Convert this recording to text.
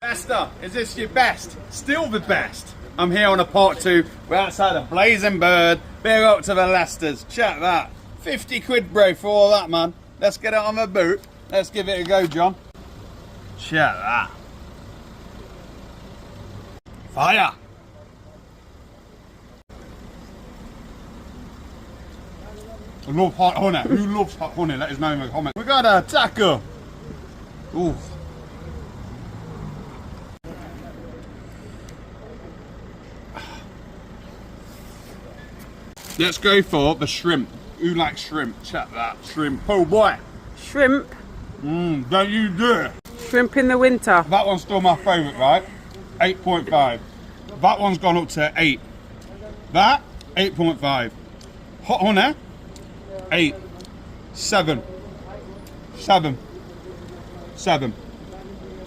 Leicester, is this your best? Still the best. I'm here on a part 2. We're outside a Blazing Bird. Big up to the Leicesters. Check that. 50 quid, bro, for all that, man. Let's get it on the boot. Let's give it a go, John. Check that. Fire. I love hot honey. Who loves hot honey? Let us know in the comments. We got a taco. Ooh. Let's go for the shrimp. Who likes shrimp? Check that. Shrimp. Oh boy. Shrimp. Don't you dare. Shrimp in the winter. That one's still my favourite, right? 8.5. That one's gone up to 8. That, 8.5. Hot honey, 8. 7. 7. 7.